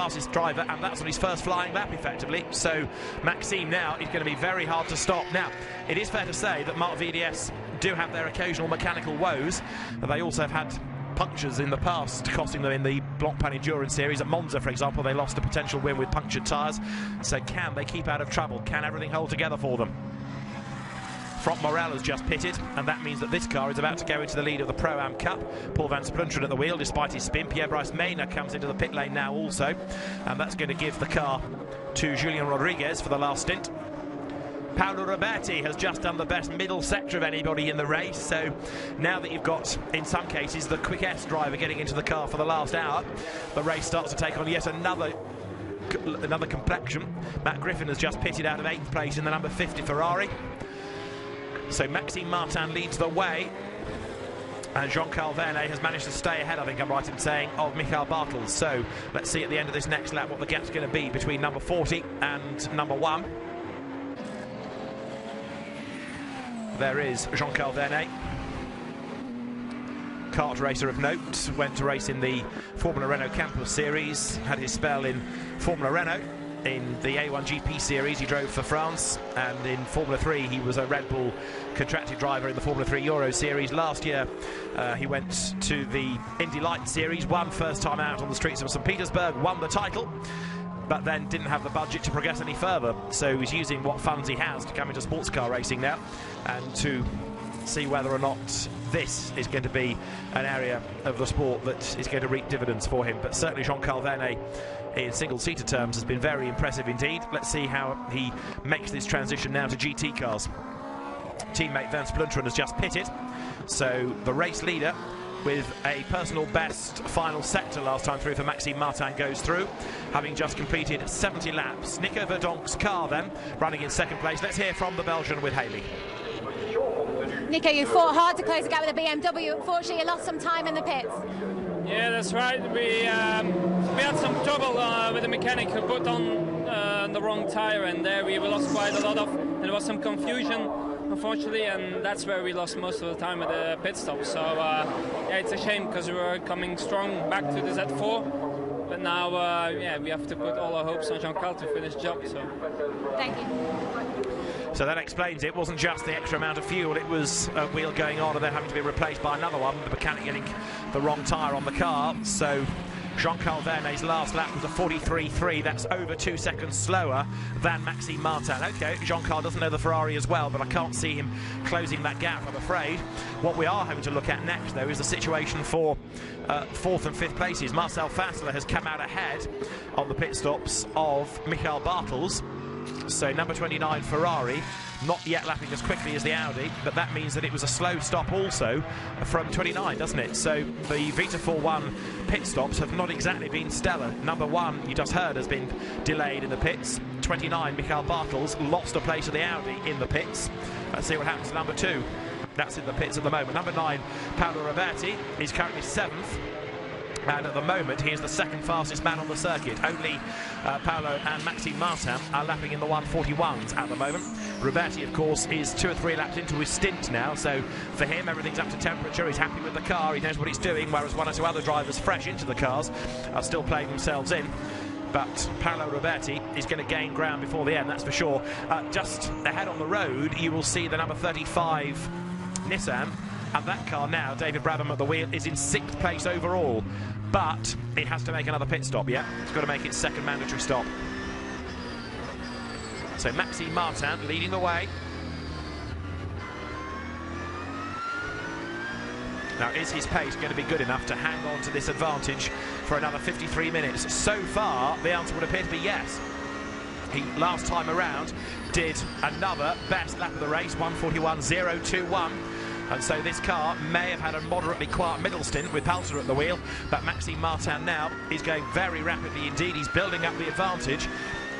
fastest driver, and that's on his first flying lap, effectively. So Maxime now is going to be very hard to stop. Now, it is fair to say that Marc VDS do have their occasional mechanical woes. They also have had punctures in the past, costing them in the Blancpain Endurance Series. At Monza, for example, they lost a potential win with punctured tyres. So can they keep out of trouble? Can everything hold together for them? Front Morel has just pitted, and that means that this car is about to go into the lead of the Pro-Am Cup. Paul van Splunderen at the wheel, despite his spin. Pierre-Bryce Maynard comes into the pit lane now also, and that's going to give the car to Julien Rodriguez for the last stint. Paolo Roberti has just done the best middle sector of anybody in the race, so now that you've got, in some cases, the quickest driver getting into the car for the last hour, the race starts to take on yet another complexion. Matt Griffin has just pitted out of 8th place in the number 50 Ferrari. So Maxime Martin leads the way, and Jean-Carl Vernet has managed to stay ahead, I think I'm right in saying, of Michael Bartels. So let's see at the end of this next lap what the gap's going to be between number 40 and number 1. There is Jean-Carl Vernet, kart racer of note, went to race in the Formula Renault Campus Series, had his spell in Formula Renault. In the A1 GP Series, he drove for France, and in Formula 3, he was a Red Bull contracted driver in the Formula 3 Euro Series. Last year, he went to the Indy Light Series, won first time out on the streets of St. Petersburg, won the title, but then didn't have the budget to progress any further. So he's using what funds he has to come into sports car racing now, and to see whether or not this is going to be an area of the sport that is going to reap dividends for him. But certainly Jean-Carl Vernet, in single-seater terms, has been very impressive indeed. Let's see how he makes this transition now to GT cars. Teammate Van Splunderen has just pitted, so the race leader with a personal best final sector last time through for Maxime Martin goes through, having just completed 70 laps. Nico Verdonk's car then running in second place. Let's hear from the Belgian with Haley. Nico, you fought hard to close the gap with the BMW. Unfortunately, you lost some time in the pits. Yeah, that's right. We had some trouble with the mechanic who put on the wrong tire, and there we lost quite a lot of. And there was some confusion, unfortunately, and that's where we lost most of the time at the pit stop. So yeah, it's a shame because we were coming strong back to the Z4, but now yeah, we have to put all our hopes on Jean-Carl to finish the job. So thank you. So that explains it. It wasn't just the extra amount of fuel, it was a wheel going on and then having to be replaced by another one, the mechanic getting the wrong tyre on the car. So Jean-Carl Vernet's last lap was a 43.3. That's over 2 seconds slower than Maxime Martin. Okay, Jean-Carl doesn't know the Ferrari as well, but I can't see him closing that gap, I'm afraid. What we are having to look at next, though, is the situation for 4th and 5th places. Marcel Fassler has come out ahead on the pit stops of Michael Bartels. So number 29 Ferrari, not yet lapping as quickly as the Audi, but that means that it was a slow stop also from 29, doesn't it? So the Vita 4-1 pit stops have not exactly been stellar. Number 1, you just heard, has been delayed in the pits. 29, Michael Bartels, lost a place of the Audi in the pits. Let's see what happens to number 2. That's in the pits at the moment. Number 9, Paolo Roberti, is currently 7th. And at the moment, he is the 2nd fastest man on the circuit. Only Paolo and Maxime Martin are lapping in the 141s at the moment. Roberti, of course, is 2 or 3 laps into his stint now, so for him, everything's up to temperature. He's happy with the car, he knows what he's doing, whereas 1 or 2 other drivers fresh into the cars are still playing themselves in. But Paolo Roberti is going to gain ground before the end, that's for sure. Just ahead on the road, you will see the number 35 Nissan. And that car now, David Brabham at the wheel, is in 6th place overall. But it has to make another pit stop, yeah? It's got to make its 2nd mandatory stop. So Maxime Martin leading the way. Now, is his pace going to be good enough to hang on to this advantage for another 53 minutes? So far, the answer would appear to be yes. He, last time around, did another best lap of the race, 141.021. And so this car may have had a moderately quiet middle stint with Palter at the wheel, but Maxime Martin now is going very rapidly indeed. He's building up the advantage.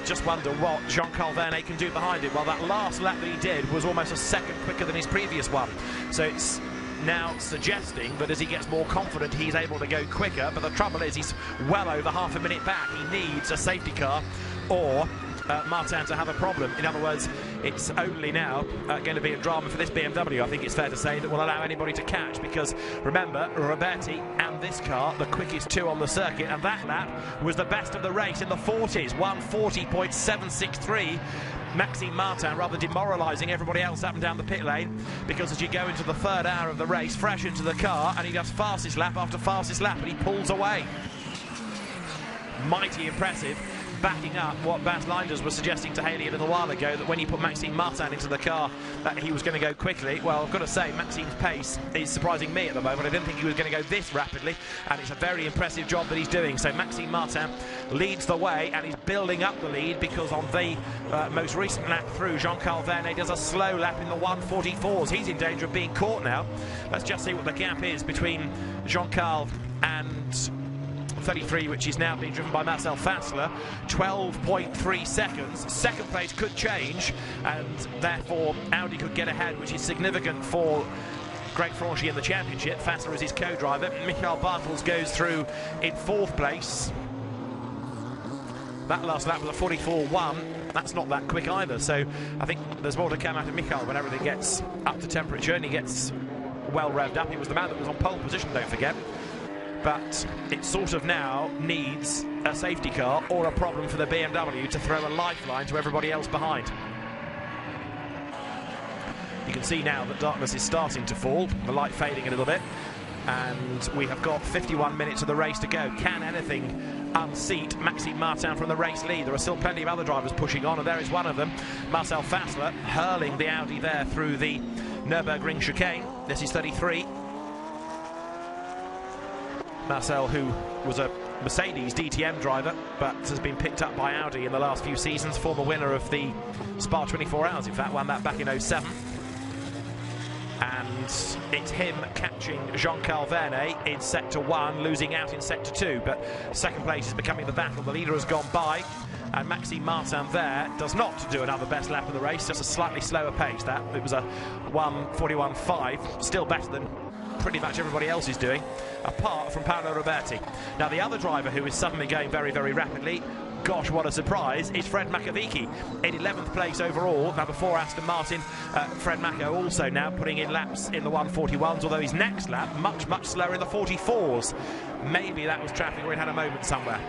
Just wonder what Jean-Carl Vernet can do behind it. Well, that last lap that he did was almost a second quicker than his previous one. So it's now suggesting that as he gets more confident, he's able to go quicker. But the trouble is he's well over half a minute back. He needs a safety car or Martin to have a problem. In other words, it's only now going to be a drama for this BMW, I think it's fair to say, that will allow anybody to catch, because remember, Roberti and this car, the quickest two on the circuit, and that lap was the best of the race in the 40s, 1:40.763. Maxime Martin rather demoralising everybody else up and down the pit lane, because as you go into the third hour of the race, fresh into the car, and he does fastest lap after fastest lap, and he pulls away. Mighty impressive, backing up what Bas Leinders was suggesting to Haley a little while ago, that when he put Maxime Martin into the car, that he was going to go quickly. Well, I've got to say, Maxime's pace is surprising me at the moment. I didn't think he was going to go this rapidly, and it's a very impressive job that he's doing. So Maxime Martin leads the way, and he's building up the lead, because on the most recent lap through, Jean-Carl Vernet does a slow lap in the 1:44s. He's in danger of being caught now. Let's just see what the gap is between Jean-Carl and 33, which is now being driven by Marcel Fassler. 12.3 seconds. Second place could change, and therefore Audi could get ahead, which is significant for Greg Franchi in the championship. Fassler is his co-driver. Michael Bartels goes through in fourth place. That last lap was a 44.1. That's not that quick either, so I think there's more to come out of Michael when everything gets up to temperature and he gets well revved up. He was the man that was on pole position, don't forget. But it sort of now needs a safety car or a problem for the BMW to throw a lifeline to everybody else behind. You can see now that darkness is starting to fall, the light fading a little bit, and we have got 51 minutes of the race to go. Can anything unseat Maxime Martin from the race lead? There are still plenty of other drivers pushing on, and there is one of them, Marcel Fassler, hurling the Audi there through the Nürburgring chicane. This is 33. Marcel, who was a Mercedes DTM driver, but has been picked up by Audi in the last few seasons, former winner of the Spa 24 Hours, in fact, won that back in 07. And it's him catching Jean-Carl Vernet in Sector 1, losing out in Sector 2, but second place is becoming the battle. The leader has gone by, and Maxime Martin there does not do another best lap of the race, just a slightly slower pace. That it was a 1:41.5, still better than pretty much everybody else is doing, apart from Paolo Roberti. Now, the other driver who is suddenly going very, very rapidly, gosh, what a surprise, is Fred Makovici in 11th place overall. Number 4 Aston Martin, Fred Mako also now putting in laps in the 1:41s, although his next lap much, much slower in the 44s. Maybe that was traffic, or it had a moment somewhere.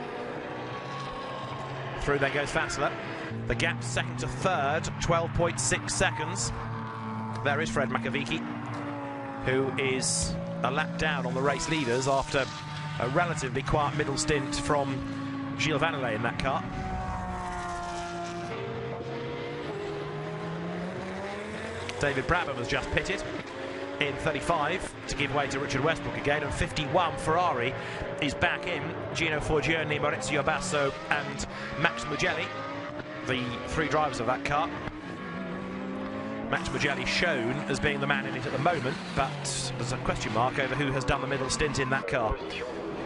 Through then goes Fassler. The gap second to third, 12.6 seconds. There is Fred Makovici, who is a lap down on the race leaders after a relatively quiet middle stint from Gilles Vannelet in that car. David Brabham has just pitted in 35 to give way to Richard Westbrook again, and 51 Ferrari is back in. Gino Forgione, Maurizio Basso and Max Mugelli, the three drivers of that car. Max Mugelli shown as being the man in it at the moment, but there's a question mark over who has done the middle stint in that car.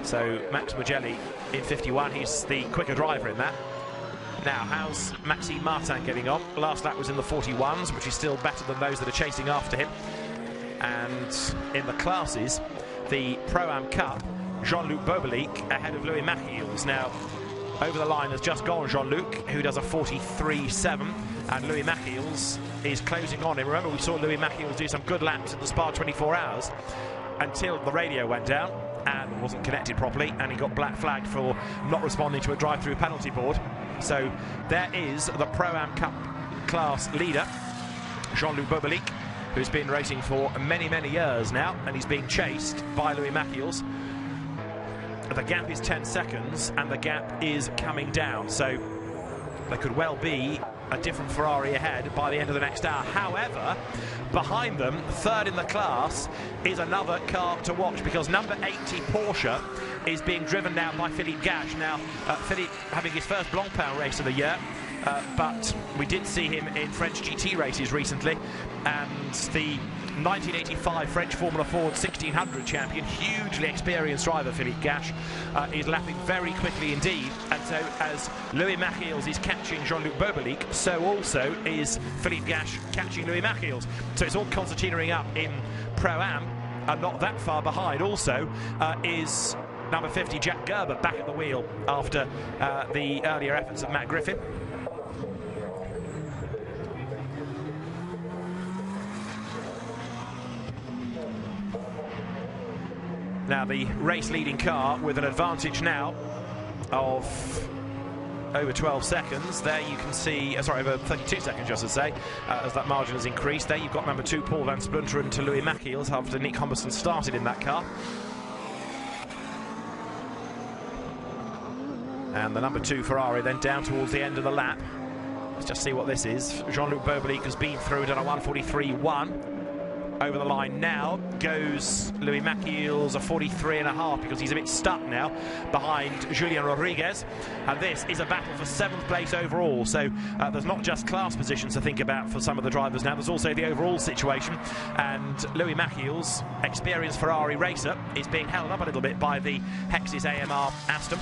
So Max Mugelli in 51, he's the quicker driver in that. Now, how's Maxime Martin getting on? Last lap was in the 41s, which is still better than those that are chasing after him. And in the classes, the Pro-Am Cup, Jean-Luc Bobelic ahead of Louis Machiels. Now, over the line has just gone Jean-Luc, who does a 43.7, and Louis Machiels is closing on him. Remember, we saw Louis Machiels do some good laps at the Spa 24 Hours until the radio went down and wasn't connected properly, and he got black flagged for not responding to a drive-through penalty board. So there is the Pro-Am Cup class leader, Jean-Luc Bobelic, who's been racing for many, many years now, and he's being chased by Louis Machiels. The gap is 10 seconds, and the gap is coming down, so there could well be a different Ferrari ahead by the end of the next hour. However, behind them, third in the class, is another car to watch, because number 80 Porsche is being driven now by Philippe Gache. Now, Philippe having his first Blancpain race of the year, but we did see him in French GT races recently, and the 1985 French Formula Ford 1600 champion, hugely experienced driver Philippe Gache, is lapping very quickly indeed. And so as Louis Machiels is catching Jean-Luc Bobelic, so also is Philippe Gache catching Louis Machiels. So it's all concertinaing up in Pro-Am, and not that far behind also is number 50 Jack Gerber back at the wheel after the earlier efforts of Matt Griffin. Now the race leading car with an advantage now of over 12 seconds. There you can see, over 32 seconds just to say, as that margin has increased. There you've got number 2 Paul van Splunteren to Louis Machiels after Nick Humberson started in that car. And the number 2 Ferrari then down towards the end of the lap. Let's just see what this is. Jean-Luc Beaubelique has been through, done a 1:43.1. Over the line now goes Louis Machiels, a 43.5, because he's a bit stuck now behind Julian Rodriguez. And this is a battle for 7th place overall. So there's not just class positions to think about for some of the drivers now. There's also the overall situation. And Louis Machiels, experienced Ferrari racer, is being held up a little bit by the Hexis AMR Aston.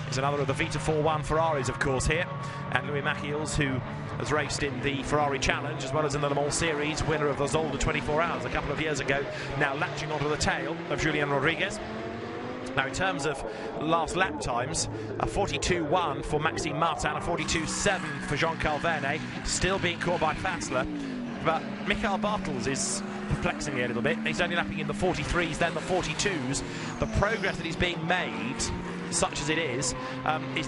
He's another of the Vita 4-1 Ferraris, of course, here. And Louis Machiels, who has raced in the Ferrari Challenge as well as in the Le Mans Series, winner of the Zolder 24 Hours a couple of years ago, now latching onto the tail of Julian Rodriguez. Now, in terms of last lap times, a 42.1 for Maxime Martin, a 42.7 for Jean-Carl Vernet, still being caught by Fassler. But Michael Bartels is perplexing me a little bit. He's only lapping in the 43s, then the 42s. The progress that is being made, such as it is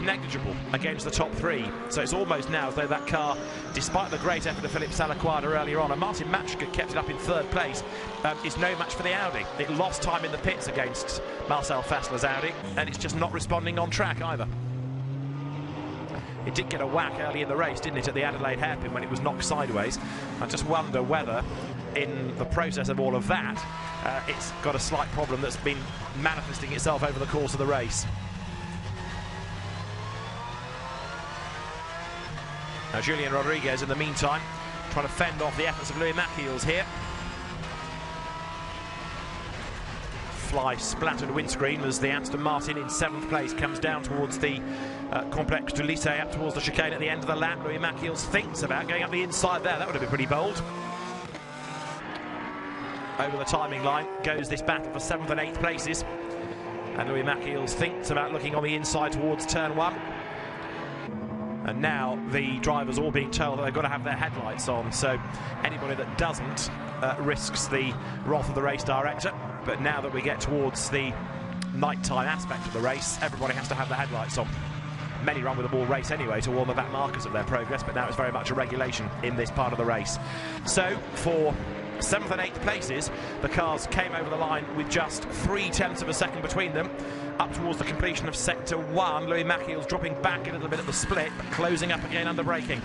negligible against the top 3. So it's almost now as though that car, despite the great effort of Philippe Salaquada earlier on, and Martin Matschke kept it up in 3rd place, is no match for the Audi. It lost time in the pits against Marcel Fassler's Audi, and it's just not responding on track either. It did get a whack early in the race, didn't it, at the Adelaide hairpin when it was knocked sideways. I just wonder whether, in the process of all of that, it's got a slight problem that's been manifesting itself over the course of the race. Now Julian Rodriguez, in the meantime, trying to fend off the efforts of Louis Machiels here. Fly splattered windscreen as the Aston Martin in 7th place comes down towards the Complexe du Lycée, up towards the chicane at the end of the lap. Louis Machiels thinks about going up the inside there. That would have been pretty bold. Over the timing line goes this battle for 7th and 8th places. And Louis Machiels thinks about looking on the inside towards turn 1. And now the drivers all being told that they've got to have their headlights on, so anybody that doesn't risks the wrath of the race director. But now that we get towards the nighttime aspect of the race, everybody has to have their headlights on. Many run with them all race anyway to warn the back markers of their progress, but now it's very much a regulation in this part of the race. So for 7th and 8th places, the cars came over the line with just 0.3 of a second between them. Up towards the completion of Sector 1, Louis Machiels dropping back a little bit at the split, but closing up again under braking.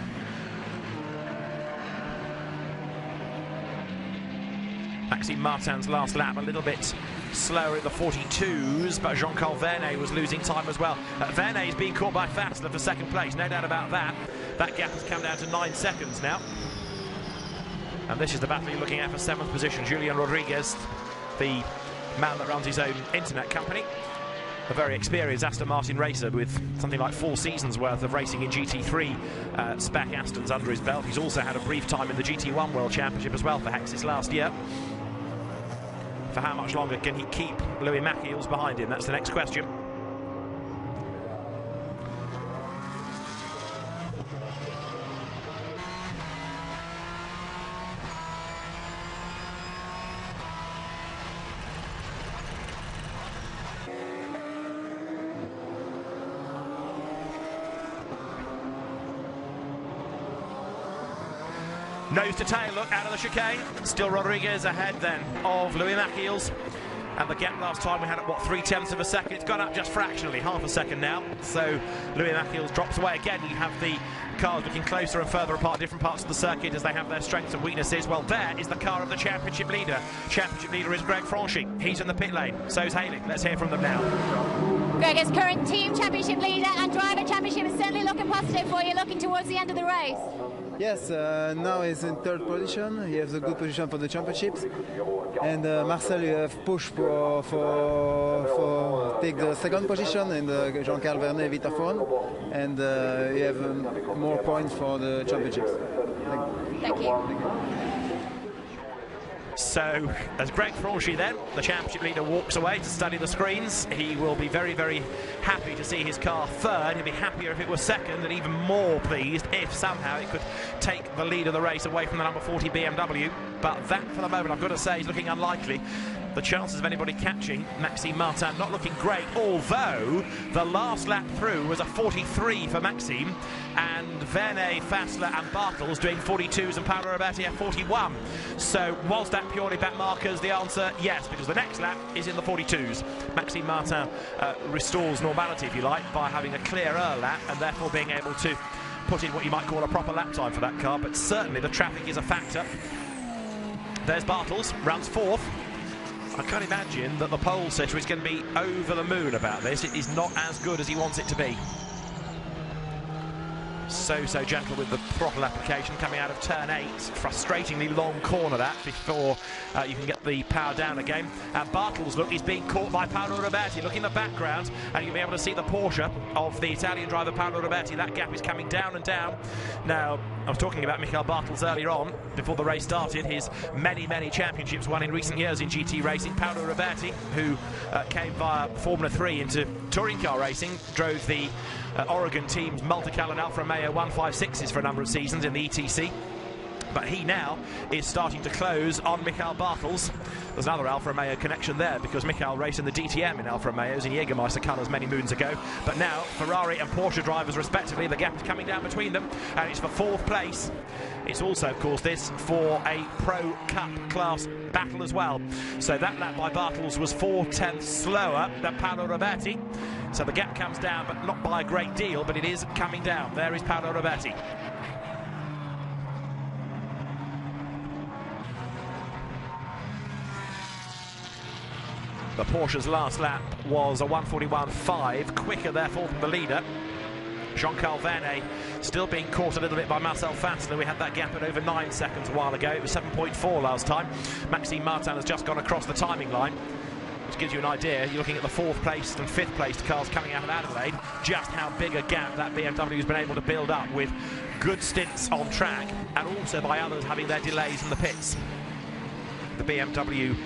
Maxime Martin's last lap a little bit slower in the 42s, but Jean-Carl Vernet was losing time as well. Vernet is being caught by Fassler for 2nd place, no doubt about that. That gap has come down to 9 seconds now. And this is the battle you're looking at for 7th position. Julian Rodriguez, the man that runs his own internet company, a very experienced Aston Martin racer with something like 4 seasons worth of racing in GT3 spec Astons under his belt. He's also had a brief time in the GT1 World Championship as well for Hexis last year. For how much longer can he keep Louis Machiels behind him? That's the next question. Nose to tail look out of the chicane. Still Rodriguez ahead then of Louis Machiels. And the gap last time we had at, what, 0.3 of a second. It's gone up just fractionally, half a second now. So Louis Machiels drops away again. You have the cars looking closer and further apart, different parts of the circuit as they have their strengths and weaknesses. Well, there is the car of the championship leader. Championship leader is Greg Franchi. He's in the pit lane. So's Haley. Let's hear from them now. Greg, as current team championship leader and driver championship is certainly looking positive for you, looking towards the end of the race. Yes, now he's in 3rd position. He has a good position for the championships. And Marcel, you have pushed for take the 2nd position, and Jean-Carl Vernet, Vita 4. And you have more points for the championships. Thank you. So, as Greg Franchi then, the championship leader, walks away to study the screens, he will be very, very happy to see his car 3rd. He'll be happier if it was 2nd, and even more pleased if somehow it could take the lead of the race away from the number 40 BMW. But that, for the moment, I've got to say, is looking unlikely. the chances of anybody catching Maxime Martin not looking great, although the last lap through was a 43 for Maxime, and Vernet, Fassler and Bartels doing 42s and Paolo Roberti at 41. So was that purely back markers? The answer, yes, because the next lap is in the 42s. Maxime Martin restores normality, if you like, by having a clearer lap and therefore being able to put in what you might call a proper lap time for that car, but certainly the traffic is a factor. There's Bartels, runs fourth. I can't imagine that the pole sitter is going to be over the moon about this. It is not as good as he wants it to be. So gentle with the throttle application coming out of turn 8. Frustratingly long corner that before you can get the power down again. And Bartels, look, he's being caught by Paolo Roberti. Look in the background and you'll be able to see the Porsche of the Italian driver Paolo Roberti. That gap is coming down and down. Now, I was talking about Michael Bartels earlier on before the race started. His many championships won in recent years in GT racing. Paolo Roberti, who came via Formula 3 into touring car racing, drove the Oregon team's Multical and Alfa Romeo 156s for a number of seasons in the ETC. But he now is starting to close on Michael Bartels. There's another Alfa Romeo connection there because Michael raced in the DTM in Alfa Romeos in Jägermeister colours many moons ago. But now Ferrari and Porsche drivers respectively, the gap is coming down between them and it's for fourth place. It's also, of course, this for a Pro Cup class battle as well. So that lap by Bartels was 4/10 slower than Paolo Roberti. So the gap comes down, but not by a great deal, but it is coming down. There is Paolo Roberti. The Porsche's last lap was a 1:41.5, quicker therefore than the leader. Jean-Carl Vernet still being caught a little bit by Marcel Fassler. We had that gap at over 9 seconds a while ago. It was 7.4 last time. Maxime Martin has just gone across the timing line, which gives you an idea. You're looking at the 4th placed and 5th placed cars coming out of Adelaide, just how big a gap that BMW has been able to build up with good stints on track and also by others having their delays in the pits. The BMW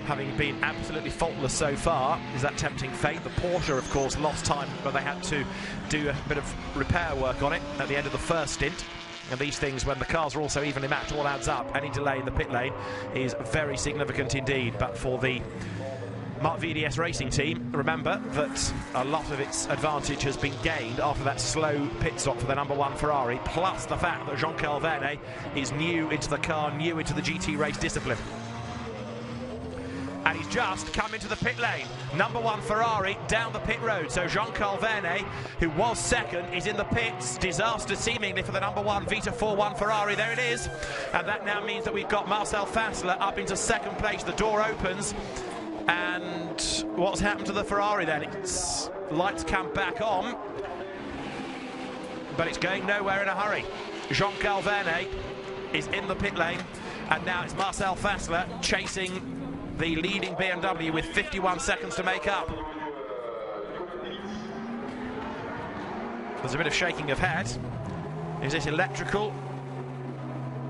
having been absolutely faultless so far. Is that tempting fate? The Porsche, of course, lost time, but they had to do a bit of repair work on it at the end of the first stint. And these things, when the cars are also evenly matched, all adds up. Any delay in the pit lane is very significant indeed. But for the Marc VDS racing team, remember that a lot of its advantage has been gained after that slow pit stop for the #1 Ferrari, plus the fact that Jean-Carl Vernet is new into the car, new into the GT race discipline. And he's just come into the pit lane. #1 Ferrari down the pit road. So Jean-Carl Vernet, who was second, is in the pits. Disaster seemingly for the #1 Vita 4-1 Ferrari. There it is. And that now means that we've got Marcel Fassler up into second place. The door opens. And what's happened to the Ferrari then? Its lights come back on, but it's going nowhere in a hurry. Jean-Carl Vernet is in the pit lane. And now it's Marcel Fassler chasing the leading BMW with 51 seconds to make up. There's a bit of shaking of head. Is this electrical?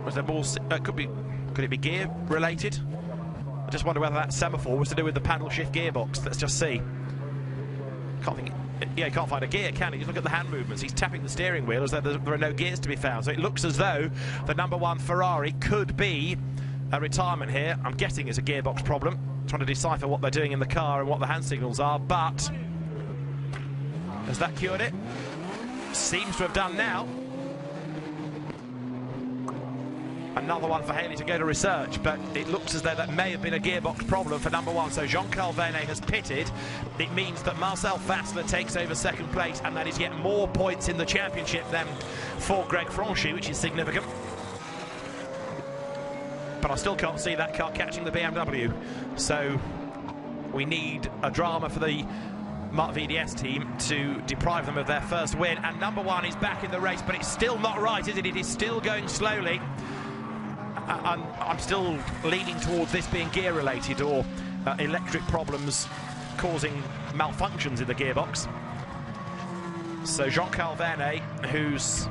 Was there more? Could it be gear related? I just wonder whether that semaphore was to do with the paddle shift gearbox. Let's just see. He can't find a gear, can he? Just look at the hand movements. He's tapping the steering wheel as though there are no gears to be found. So it looks as though the #1 Ferrari could be a retirement here. I'm guessing it's a gearbox problem, trying to decipher what they're doing in the car and what the hand signals are, but has that cured it? Seems to have done now. Another one for Haley to go to research, but it looks as though that may have been a gearbox problem for #1. So Jean-Carl Vernet has pitted. It means that Marcel Fassler takes over second place, and that is yet more points in the championship than for Greg Franchi, which is significant. But I still can't see that car catching the BMW. So we need a drama for the Marc VDS team to deprive them of their first win. And #1 is back in the race, but it's still not right, is it? It is still going slowly. I'm still leaning towards this being gear related or electric problems causing malfunctions in the gearbox. So Jean-Carl Vernet, whose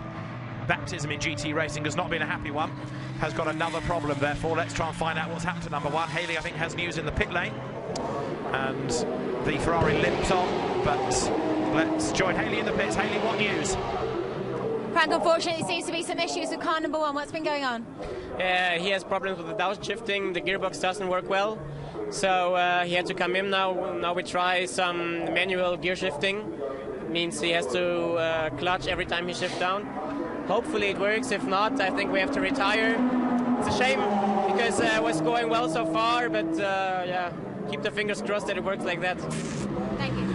baptism in GT racing has not been a happy one, has got another problem. Therefore, let's try and find out what's happened to #1. Haley, I think, has news in the pit lane, and the Ferrari limps on, but let's join Haley in the pits. Haley, what news? Frank, unfortunately, there seems to be some issues with car #1. What's been going on? He has problems with the downshifting. The gearbox doesn't work well. So he had to come in now. Now we try some manual gear shifting. Means he has to clutch every time he shifts down. Hopefully it works. If not, I think we have to retire. It's a shame because it was going well so far, but yeah, keep the fingers crossed that it works like that. Thank you.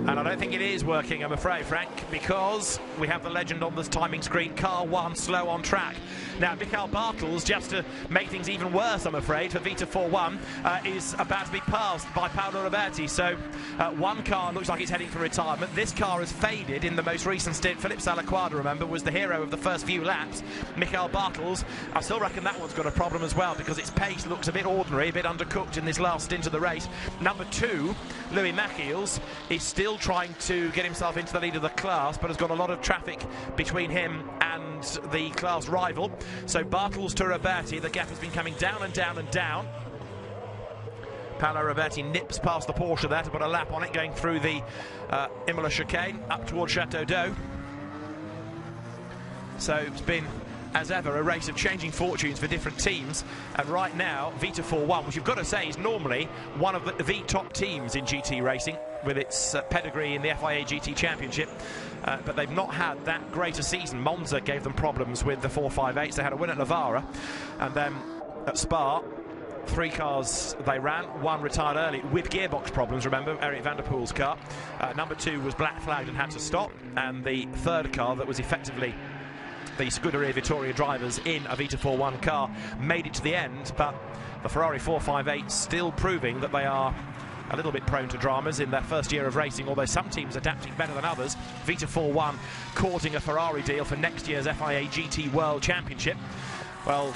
And I don't think it is working, I'm afraid, Frank, because we have the legend on this timing screen, car 1 slow on track. Now, Mikael Bartels, just to make things even worse, I'm afraid, for Vita4-1, is about to be passed by Paolo Roberti. So one car looks like it's heading for retirement. This car has faded in the most recent stint. Philip Salaquada, remember, was the hero of the first few laps. Mikael Bartels, I still reckon that one's got a problem as well, because its pace looks a bit ordinary, a bit undercooked in this last stint of the race. Number 2, Louis Machiels, is still trying to get himself into the lead of the class, but has got a lot of traffic between him and the class rival. So Bartels to Roberti, the gap has been coming down and down and down. Paolo Roberti nips past the Porsche there to put a lap on it, going through the Imola chicane up towards Chateau d'Eau. So it's been, as ever, a race of changing fortunes for different teams, and right now Vita4-1, which you've got to say is normally one of the top teams in GT racing with its pedigree in the FIA GT Championship, but they've not had that great a season. Monza gave them problems with the 458s. They had a win at Navarra, and then at Spa 3 cars they ran, 1 retired early with gearbox problems. Remember, Eric van der Poel's car. Number 2 was black flagged and had to stop, and the 3rd car that was effectively the Scuderia Vittoria drivers in a Vita4-1 car made it to the end, but the Ferrari 458 still proving that they are a little bit prone to dramas in their first year of racing, although some teams adapting better than others. Vita4-1 courting a Ferrari deal for next year's FIA GT World Championship. Well,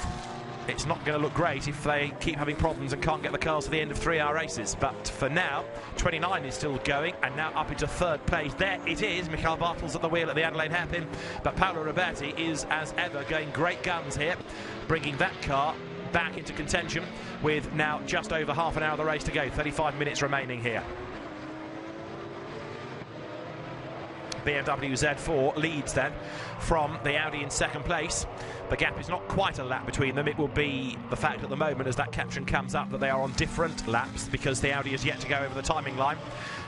it's not going to look great if they keep having problems and can't get the cars to the end of 3-hour races. But for now, 29 is still going, and now up into 3rd place. There it is, Mikael Bartels at the wheel at the Adelaide hairpin. But Paolo Roberti is, as ever, going great guns here, bringing that car back into contention with now just over half an hour of the race to go. 35 minutes remaining here. BMW Z4 leads then from the Audi in 2nd place. The gap is not quite a lap between them. It will be the fact at the moment, as that caption comes up, that they are on different laps because the Audi is yet to go over the timing line.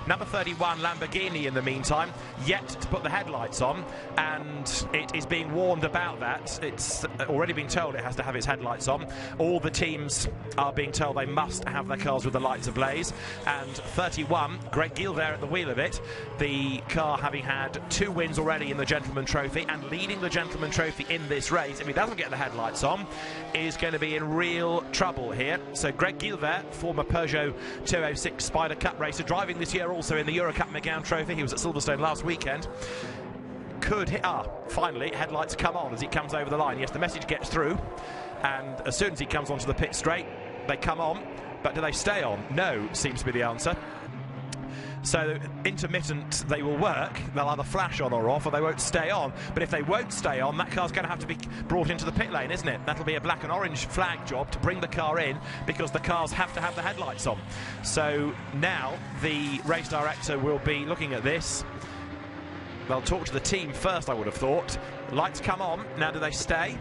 Number 31 Lamborghini in the meantime yet to put the headlights on, and it is being warned about that. It's already been told it has to have its headlights on. All the teams are being told they must have their cars with the lights ablaze. And 31, Greg Gilbert at the wheel of it, the car having had 2 wins already in the Gentleman Trophy and leading the Gentleman Trophy in this race. If he doesn't get the headlights on, is going to be in real trouble here. So Greg Gilbert, former Peugeot 206 Spider Cup racer, driving this year also in the Eurocup Megane Trophy. He was at Silverstone last weekend. Could hit, finally headlights come on as he comes over the line. Yes, the message gets through, and as soon as he comes onto the pit straight, they come on. But do they stay on? No, seems to be the answer. So intermittent they will work. They'll either flash on or off, or they won't stay on. But if they won't stay on, that car's going to have to be brought into the pit lane, isn't it? That'll be a black and orange flag job to bring the car in, because the cars have to have the headlights on. So now the race director will be looking at this. They'll talk to the team first, I would have thought. Lights come on. Now do they stay?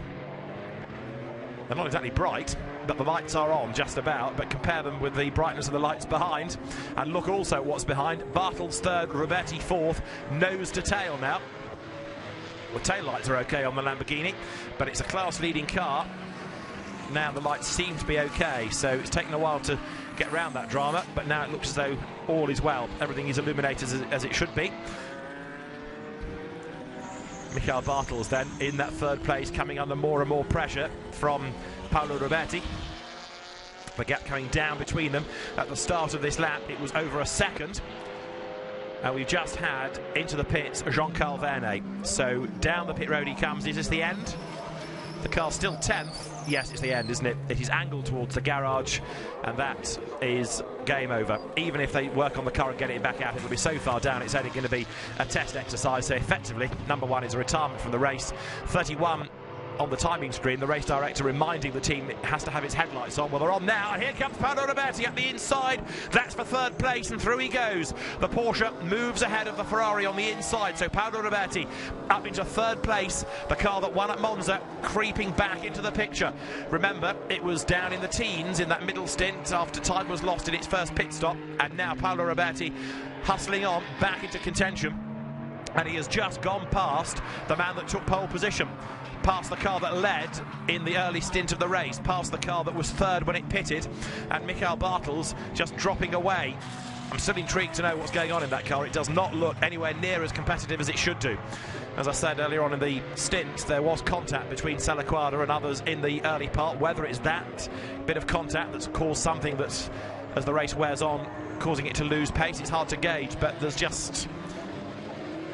They're not exactly bright, but the lights are on just about. But compare them with the brightness of the lights behind, and look also at what's behind. Bartels 3rd, Roberti 4th, nose to tail now. Well, tail lights are okay on the Lamborghini, but it's a class-leading car. Now the lights seem to be okay, so it's taken a while to get around that drama, but now it looks as though all is well. Everything is illuminated as it should be. Mikael Bartels then in that 3rd place, coming under more and more pressure from Paolo Roberti. The gap coming down between them. At the start of this lap, it was over a second. And we've just had into the pits Jean-Carl Vernet. So down the pit road he comes. Is this the end? The car's still 10th. Yes, it's the end, isn't it? It is angled towards the garage, and that is game over. Even if they work on the car and get it back out, it'll be so far down, it's only going to be a test exercise. So effectively, number 1 is a retirement from the race. 31 on the timing screen, the race director reminding the team it has to have its headlights on. Well, they're on now, and here comes Paolo Roberti at the inside. That's for third place, and through he goes. The Porsche moves ahead of the Ferrari on the inside, so Paolo Roberti up into third place. The car that won at Monza creeping back into the picture. Remember, it was down in the teens in that middle stint after time was lost in its first pit stop, and now Paolo Roberti hustling on back into contention. And he has just gone past the man that took pole position, past the car that led in the early stint of the race, past the car that was third when it pitted, and Michael Bartels just dropping away. I'm still intrigued to know what's going on in that car. It does not look anywhere near as competitive as it should do. As I said earlier on in the stint, there was contact between Salaquada and others in the early part. Whether it's that bit of contact that's caused something that's, as the race wears on, causing it to lose pace, it's hard to gauge, but there's just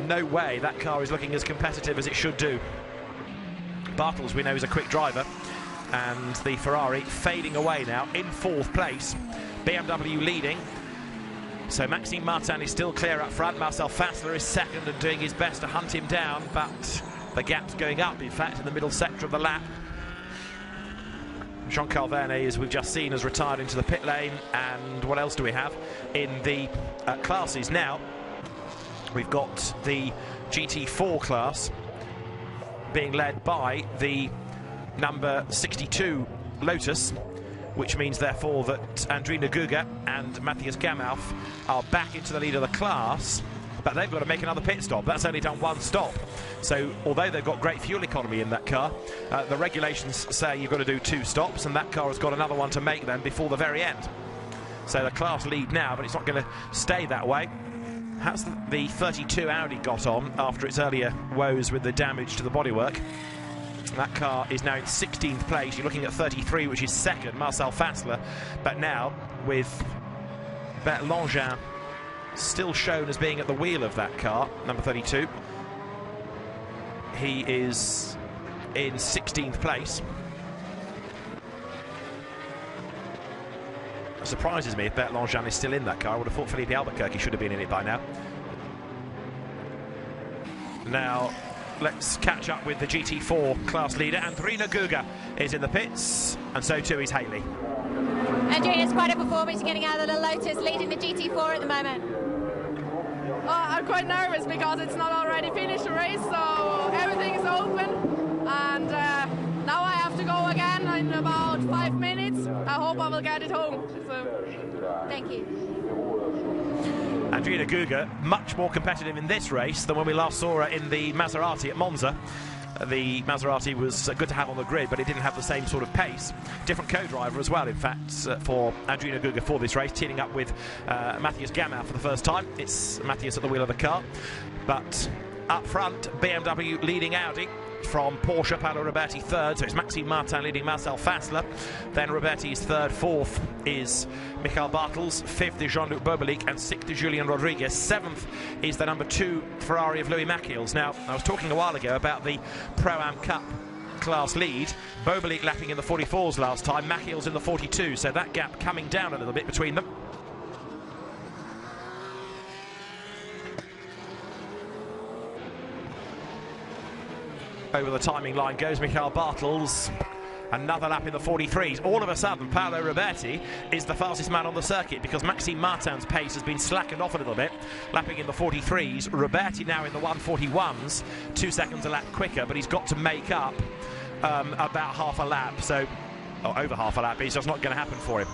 no way that car is looking as competitive as it should do. Bartels, we know, is a quick driver, and the Ferrari fading away now in fourth place. BMW leading, so Maxime Martin is still clear up front. Marcel Fassler is second and doing his best to hunt him down, but the gap's going up, in fact, in the middle sector of the lap. Jean-Carl Vernet, as we've just seen, has retired into the pit lane, and what else do we have in the classes now? We've got the GT4 class being led by the number 62 Lotus, which means therefore that Andrina Guga and Matthias Gamalf are back into the lead of the class, but they've got to make another pit stop. That's only done one stop. So although they've got great fuel economy in that car, the regulations say you've got to do 2 stops, and that car has got another one to make then before the very end. So the class lead now, but it's not going to stay that way. How's the 32 Audi got on after its earlier woes with the damage to the bodywork? That car is now in 16th place. You're looking at 33, which is second, Marcel Fassler. But now, with Bert Langin still shown as being at the wheel of that car, number 32, he is in 16th place. It surprises me if Bert Langin is still in that car. I would have thought Felipe Albuquerque should have been in it by now. Now, let's catch up with the GT4 class leader. Andrina Guga is in the pits, and so too is Haley. Andrina's quite a performance getting out of the Lotus, leading the GT4 at the moment. I'm quite nervous because it's not already finished the race, so everything is open, and now I have to go again in about 5 minutes. I hope I will get it home. So. Thank you. Andrina Guga, much more competitive in this race than when we last saw her in the Maserati at Monza. The Maserati was good to have on the grid, but it didn't have the same sort of pace. Different co-driver as well, in fact, for Andrina Guga for this race, teaming up with Matthias Gamal for the first time. It's Matthias at the wheel of the car. But up front, BMW leading Audi. From Porsche, Paolo Roberti third, so it's Maxime Martin leading Marcel Fassler. Then Roberti is third, fourth is Michael Bartels, fifth is Jean-Luc Bobelic, and sixth is Julian Rodriguez. Seventh is the number 2 Ferrari of Louis Machiels. Now, I was talking a while ago about the Pro-Am Cup class lead. Bobelic lapping in the 44s last time, Machiels in the 42, so that gap coming down a little bit between them. Over the timing line goes Michael Bartels. Another lap in the 43s. All of a sudden, Paolo Roberti is the fastest man on the circuit because Maxime Martin's pace has been slackened off a little bit, lapping in the 43s. Roberti now in the 141s, 2 seconds a lap quicker, but he's got to make up about half a lap, so, or over half a lap. It's just not going to happen for him.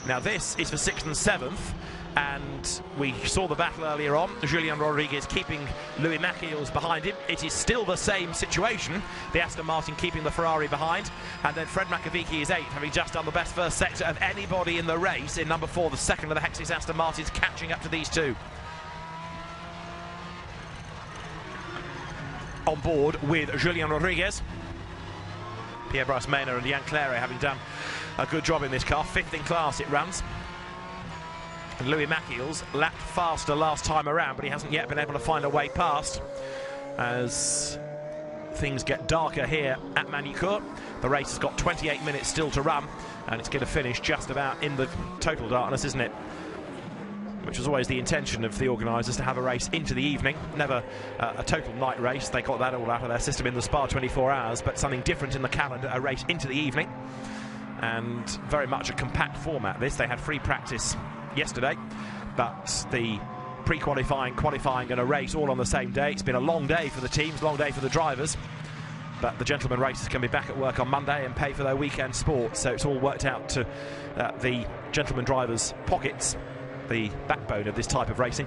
Now this is for 6th and 7th. And we saw the battle earlier on. Julian Rodriguez keeping Louis Machiels behind him. It is still the same situation. The Aston Martin keeping the Ferrari behind. And then Fred Makovici is 8th, having just done the best first sector of anybody in the race in number 4, the second of the Hexis Aston Martins, catching up to these two. On board with Julian Rodriguez. Pierre-Bryce Maynard and Jan Claret having done a good job in this car. 5th in class it runs. And Louis Machiels lapped faster last time around, but he hasn't yet been able to find a way past as things get darker here at Magny Cours. The race has got 28 minutes still to run, and it's going to finish just about in the total darkness, isn't it? which was always the intention of the organisers, to have a race into the evening, never a total night race. They got that all out of their system in the Spa 24 hours, but something different in the calendar, a race into the evening, and very much a compact format this. They had free practice yesterday, but the pre-qualifying, qualifying and a race all on the same day. It's been a long day for the teams, long day for the drivers, but the gentlemen racers can be back at work on Monday and pay for their weekend sport, so it's all worked out to the gentlemen drivers' pockets, the backbone of this type of racing.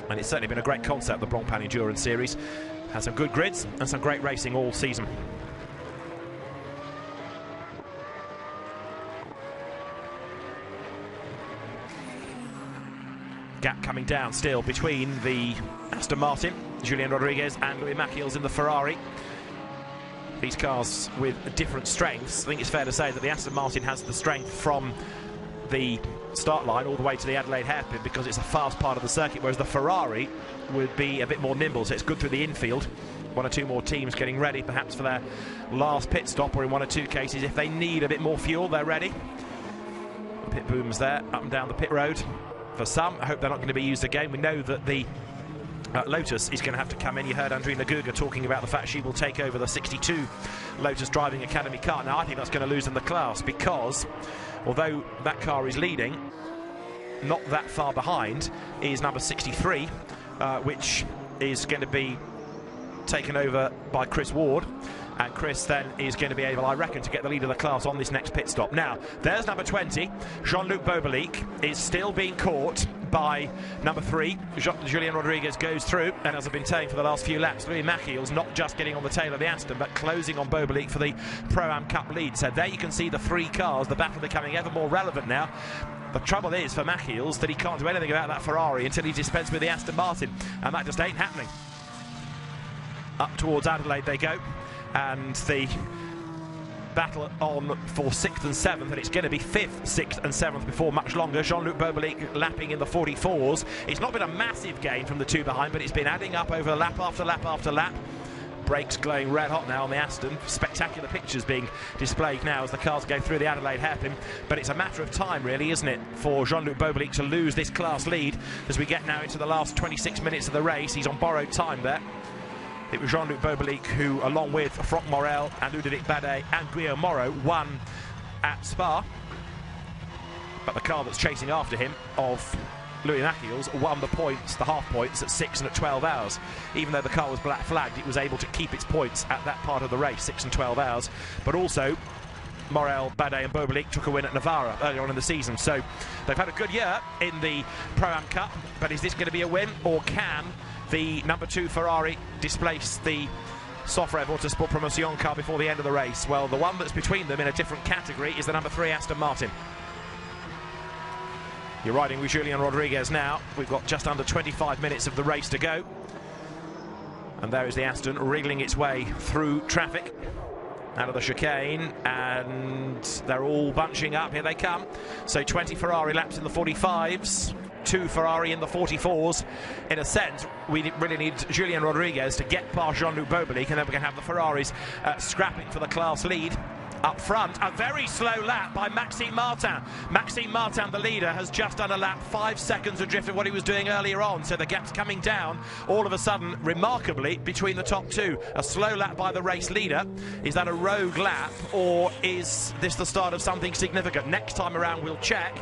And it's certainly been a great concept, the Blancpain Endurance Series. Has some good grids and some great racing all season. Gap coming down still between the Aston Martin, Julien Rodriguez, and Louis Machiels in the Ferrari. These cars with different strengths. I think it's fair to say that the Aston Martin has the strength from the start line all the way to the Adelaide hairpin, because it's a fast part of the circuit, whereas the Ferrari would be a bit more nimble, so it's good through the infield. One or two more teams getting ready perhaps for their last pit stop, or in one or two cases if they need a bit more fuel, they're ready. The pit booms there up and down the pit road for some. I hope they're not going to be used again. We know that the Lotus is going to have to come in. You heard Andrina Guga talking about the fact she will take over the 62 Lotus Driving Academy car. Now I think that's going to lose in the class, because although that car is leading, not that far behind is number 63, which is going to be taken over by Chris Ward, and Chris then is going to be able, I reckon, to get the lead of the class on this next pit stop. Now, there's number 20, Jean-Luc Bobelic, is still being caught by number 3. Julien Rodriguez goes through, and as I've been saying for the last few laps, Louis Machiels not just getting on the tail of the Aston, but closing on Bobelic for the Pro-Am Cup lead. So there you can see the three cars, the battle becoming ever more relevant now. The trouble is for Machiels that he can't do anything about that Ferrari until he dispensed with the Aston Martin, and that just ain't happening. Up towards Adelaide they go, and the battle on for 6th and 7th, and it's going to be 5th, 6th and 7th before much longer. Jean-Luc Bobelic lapping in the 44s. It's not been a massive gain from the two behind, but it's been adding up over lap after lap after lap. Brakes glowing red hot now on the Aston. Spectacular pictures being displayed now as the cars go through the Adelaide hairpin. But it's a matter of time, really, isn't it, for Jean-Luc Bobelic to lose this class lead as we get now into the last 26 minutes of the race. He's on borrowed time there. It was Jean-Luc Bobelic who, along with Franck Morel and Ludovic Badet and Guillaume Moreau, won at Spa. But the car that's chasing after him, of Louis Machiels, won the points, the half points, at 6 and at 12 hours. Even though the car was black flagged, it was able to keep its points at that part of the race, 6 and 12 hours. But also, Morel, Badet and Bobelic took a win at Navarra earlier on in the season. So they've had a good year in the Pro-Am Cup, but is this going to be a win, or can the number 2 Ferrari displace the Sofrev Autosport Promotion car before the end of the race? Well, the one that's between them in a different category is the number 3 Aston Martin. You're riding with Julien Rodriguez now. We've got just under 25 minutes of the race to go. And there is the Aston wriggling its way through traffic out of the chicane, and they're all bunching up. Here they come. So 20 Ferrari laps in the 45s, 2 Ferrari in the 44s. In a sense, we really need Julien Rodriguez to get past Jean-Luc Bobelic, and then we can have the Ferraris scrapping for the class lead. Up front, a very slow lap by Maxime Martin. Maxime Martin, the leader, has just done a lap 5 seconds adrift of what he was doing earlier on, so the gap's coming down all of a sudden, remarkably, between the top 2. A slow lap by the race leader. Is that a rogue lap, or is this the start of something significant? Next time around we'll check.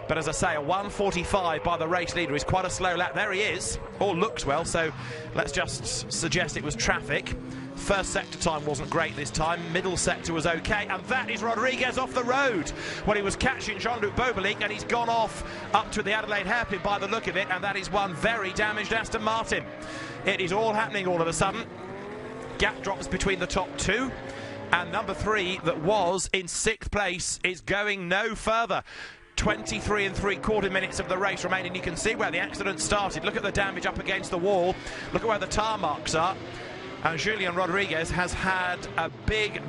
But as I say, a 1:45 by the race leader is quite a slow lap. There he is. All looks well, so let's just suggest it was traffic. First sector time wasn't great this time. Middle sector was okay, and that is Rodriguez off the road. Well, he was catching Jean-Luc Bobelic, and he's gone off up to the Adelaide hairpin by the look of it, and that is one very damaged Aston Martin. It is all happening all of a sudden. Gap drops between the top 2, and number 3, that was in 6th place, is going no further. 23 3/4 minutes of the race remaining. You can see where the accident started. Look at the damage up against the wall. Look at where the tar marks are. And Julien Rodriguez has had a big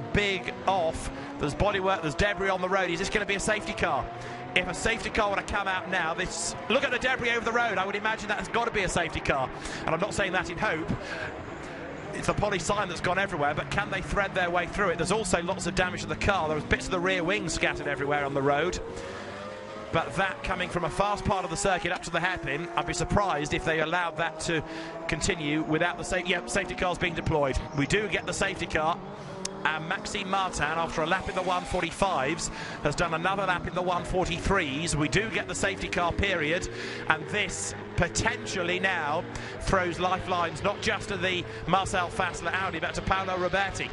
off. There's bodywork, there's debris on the road. Is this going to be a safety car? If a safety car were to come out now, this, look at the debris over the road. I would imagine that has got to be a safety car. And I'm not saying that in hope. It's a poly sign that's gone everywhere, but can they thread their way through it? There's also lots of damage to the car. There was bits of the rear wing scattered everywhere on the road. But that coming from a fast part of the circuit up to the hairpin, I'd be surprised if they allowed that to continue without the safety cars being deployed. We do get the safety car, and Maxime Martin, after a lap in the 145s, has done another lap in the 143s. We do get the safety car period, and this potentially now throws lifelines not just to the Marcel Fassler Audi, but to Paolo Roberti.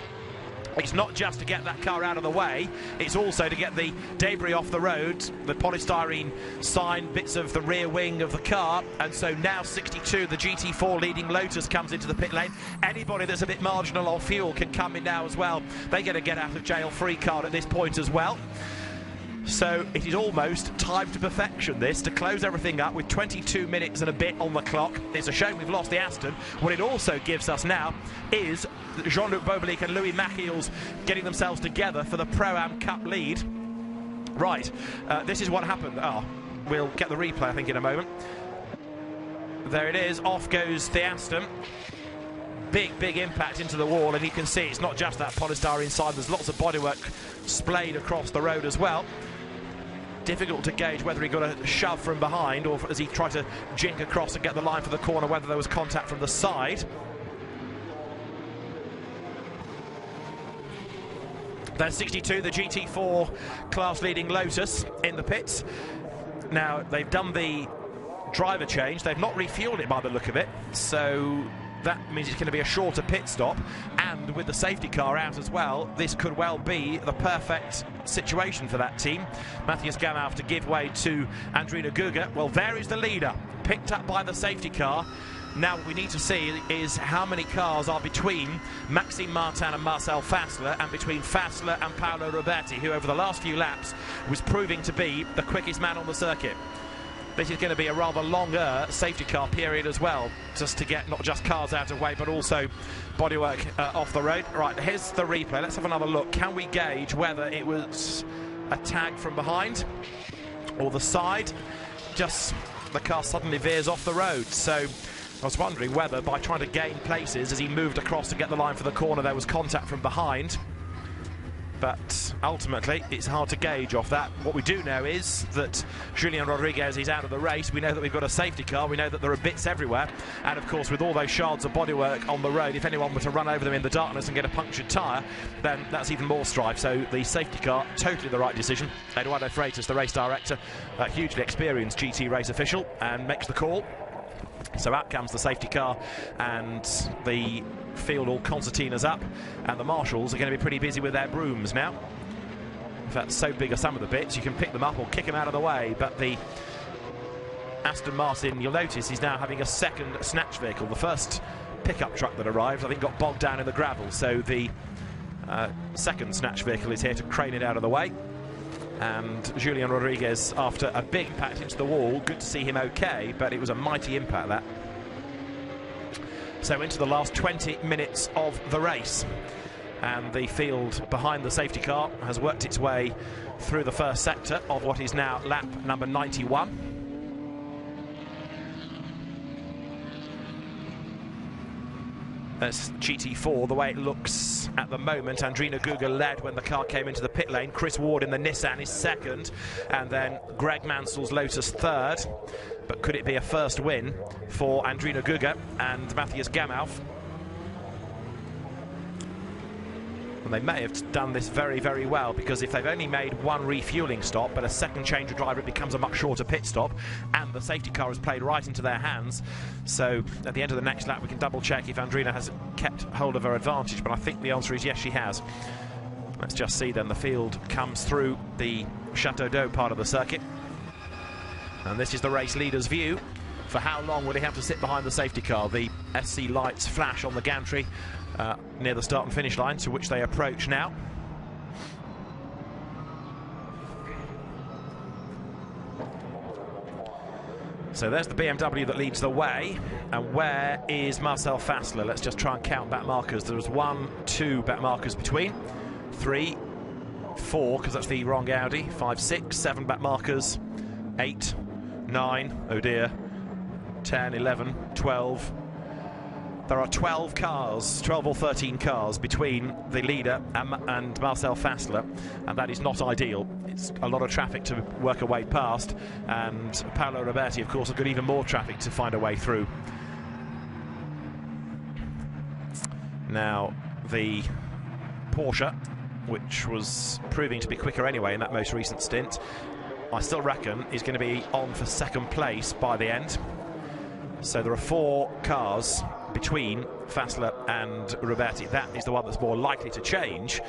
It's not just to get that car out of the way, it's also to get the debris off the road, the polystyrene sign, bits of the rear wing of the car. And so now 62, the GT4 leading Lotus, comes into the pit lane. Anybody that's a bit marginal on fuel can come in now as well. They get a get out of jail free card at this point as well. So it is almost time to perfection, this, to close everything up with 22 minutes and a bit on the clock. It's a shame we've lost the Aston. What it also gives us now is Jean-Luc Bobelic and Louis Machiels getting themselves together for the Pro-Am Cup lead. Right, this is what happened. Oh, we'll get the replay, I think, in a moment. There it is, off goes the Aston. Big impact into the wall, and you can see it's not just that polystyrene side, there's lots of bodywork splayed across the road as well. Difficult to gauge whether he got a shove from behind or as he tried to jink across and get the line for the corner, whether there was contact from the side. There's 62, the GT4 class leading Lotus in the pits. Now, they've done the driver change. They've not refueled it by the look of it, so that means it's going to be a shorter pit stop, and with the safety car out as well, this could well be the perfect situation for that team. Matthias Gamow to give way to Andrina Guga. Well, there is the leader, picked up by the safety car. Now what we need to see is how many cars are between Maxime Martin and Marcel Fassler, and between Fassler and Paolo Roberti, who over the last few laps was proving to be the quickest man on the circuit. This is going to be a rather longer safety car period as well, just to get not just cars out of the way, but also bodywork off the road. Right, here's the replay. Let's have another look. Can we gauge whether it was a tag from behind or the side? Just the car suddenly veers off the road. So I was wondering whether by trying to gain places as he moved across to get the line for the corner, there was contact from behind. But ultimately, it's hard to gauge off that. What we do know is that Julian Rodriguez is out of the race. We know that we've got a safety car. We know that there are bits everywhere. And of course, with all those shards of bodywork on the road, if anyone were to run over them in the darkness and get a punctured tyre, then that's even more strife. So the safety car, totally the right decision. Eduardo Freitas, the race director, a hugely experienced GT race official, and makes the call. So out comes the safety car, and the field all concertinas up, and the marshals are going to be pretty busy with their brooms now. In fact, so big are some of the bits, you can pick them up or kick them out of the way. But the Aston Martin, you'll notice, is now having a second snatch vehicle. The first pickup truck that arrived, I think, got bogged down in the gravel, so the second snatch vehicle is here to crane it out of the way. And Julian Rodriguez, after a big impact into the wall, good to see him okay, but it was a mighty impact, that. So into the last 20 minutes of the race, and the field behind the safety car has worked its way through the first sector of what is now lap number 91. That's GT4, the way it looks at the moment. Andrina Guga led when the car came into the pit lane. Chris Ward in the Nissan is second, and then Greg Mansell's Lotus third. But could it be a first win for Andrina Guga and Matthias Gamow? And they may have done this very, very well, because if they've only made one refueling stop but a second change of driver, it becomes a much shorter pit stop, and the safety car has played right into their hands. So at the end of the next lap we can double check if Andrina has kept hold of her advantage, but I think the answer is yes, she has. Let's just see then. The field comes through the Chateau d'Eau part of the circuit, and this is the race leader's view. For how long will he have to sit behind the safety car? The SC lights flash on the gantry near the start and finish line, to which they approach now. So there's the BMW that leads the way. And where is Marcel Fassler? Let's just try and count back markers. There was 1, 2 back markers between, 3, 4, because that's the wrong Audi, 5, 6, 7 back markers, 8, 9, oh dear, 10, 11, 12, There are 12 cars, 12 or 13 cars between the leader and Marcel Fassler, and that is not ideal. It's a lot of traffic to work a way past, and Paolo Roberti, of course, have got even more traffic to find a way through. Now, the Porsche, which was proving to be quicker anyway in that most recent stint, I still reckon is going to be on for second place by the end. So there are 4 cars between Fassler and Roberti. That is the one that's more likely to change,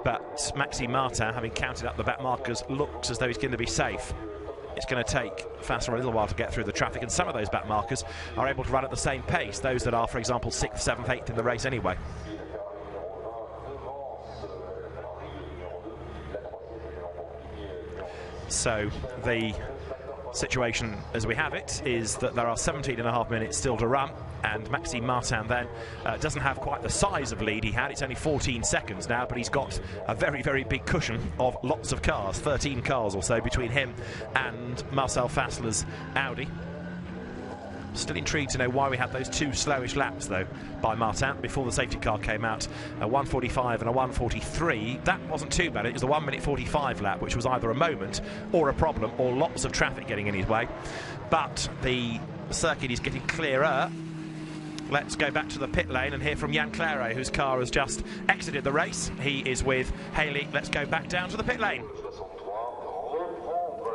but Maxime Martin, having counted up the back markers, looks as though he's going to be safe. It's going to take Fassler a little while to get through the traffic, and some of those back markers are able to run at the same pace, those that are, for example, 6th, 7th, 8th in the race anyway. So the situation as we have it is that there are 17.5 minutes still to run, and Maxime Martin then doesn't have quite the size of lead he had. It's only 14 seconds now, but he's got a very, very big cushion of lots of cars, 13 cars or so between him and Marcel Fassler's Audi. Still intrigued to know why we had those 2 slowish laps, though, by Martin before the safety car came out. A 1:45 and a 1:43. That wasn't too bad. It was the 1:45 lap, which was either a moment or a problem, or lots of traffic getting in his way. But the circuit is getting clearer. Let's go back to the pit lane and hear from Jan Claro, whose car has just exited the race. He is with Haley. Let's go back down to the pit lane.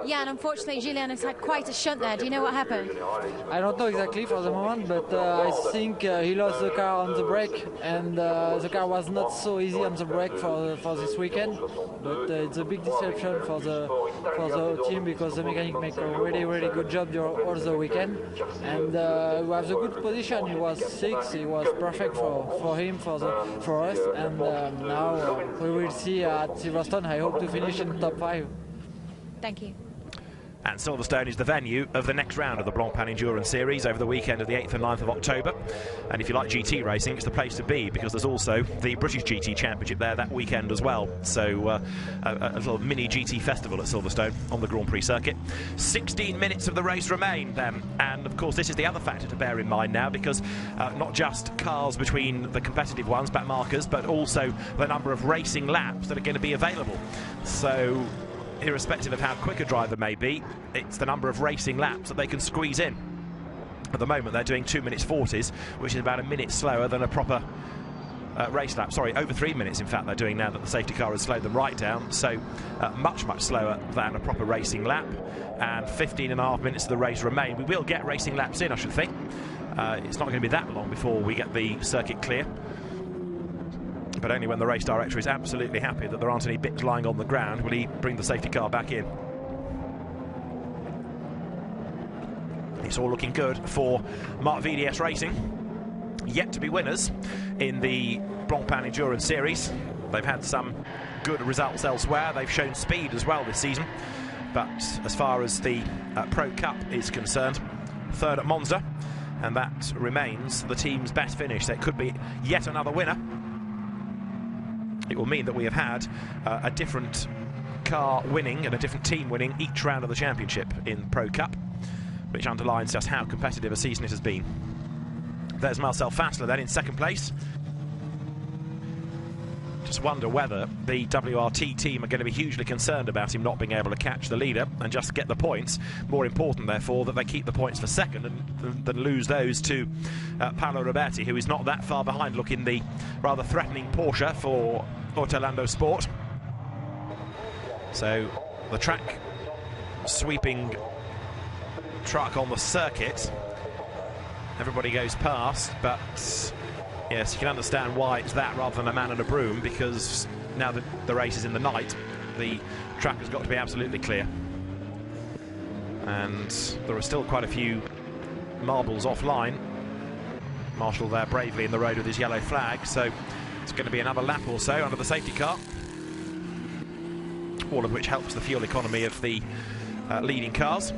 Yeah, and unfortunately Julien has had quite a shunt there. Do you know what happened? I don't know exactly for the moment, but I think he lost the car on the brake, and the car was not so easy on the brake for this weekend. But it's a big deception for the team, because the mechanic make a really, really good job all the weekend, and we have the good position. He was 6th, he was perfect for him, for us, and now we will see at Silverstone. I hope to finish in top 5. Thank you. And Silverstone is the venue of the next round of the Blancpain Endurance Series over the weekend of the 8th and 9th of October. And if you like GT racing, it's the place to be, because there's also the British GT Championship there that weekend as well. So a little mini GT festival at Silverstone on the Grand Prix circuit. 16 minutes of the race remain then. And of course, this is the other factor to bear in mind now, because not just cars between the competitive ones, back markers, but also the number of racing laps that are going to be available. So irrespective of how quick a driver may be, it's the number of racing laps that they can squeeze in. At the moment, they're doing 2 minutes 40s, which is about a minute slower than a proper race lap. Sorry, over 3 minutes, in fact, they're doing now that the safety car has slowed them right down. So much, much slower than a proper racing lap. And 15.5 minutes of the race remain. We will get racing laps in, I should think. It's not going to be that long before we get the circuit clear, but only when the race director is absolutely happy that there aren't any bits lying on the ground will he bring the safety car back in. It's all looking good for Marc VDS Racing, yet to be winners in the Blancpain Endurance Series. They've had some good results elsewhere. They've shown speed as well this season, but as far as the Pro Cup is concerned, 3rd at Monza, and that remains the team's best finish. So it could be yet another winner. It will mean that we have had a different car winning and a different team winning each round of the championship in Pro Cup, which underlines just how competitive a season it has been. There's Marcel Fassler then in 2nd place. Just wonder whether the WRT team are going to be hugely concerned about him not being able to catch the leader and just get the points. More important, therefore, that they keep the points for 2nd and than lose those to Paolo Roberti, who is not that far behind. Look, in the rather threatening Porsche for Orlando Sport. So the track sweeping truck on the circuit. Everybody goes past, but yes, you can understand why it's that rather than a man and a broom, because now that the race is in the night, the track has got to be absolutely clear. And there are still quite a few marbles offline. Marshall there bravely in the road with his yellow flag, so it's going to be another lap or so under the safety car, all of which helps the fuel economy of the leading cars.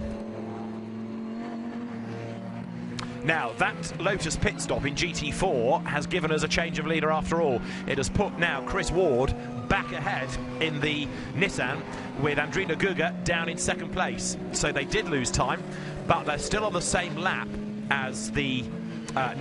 Now, that Lotus pit stop in GT4 has given us a change of leader after all. It has put now Chris Ward back ahead in the Nissan, with Andrina Guga down in 2nd place. So they did lose time, but they're still on the same lap as the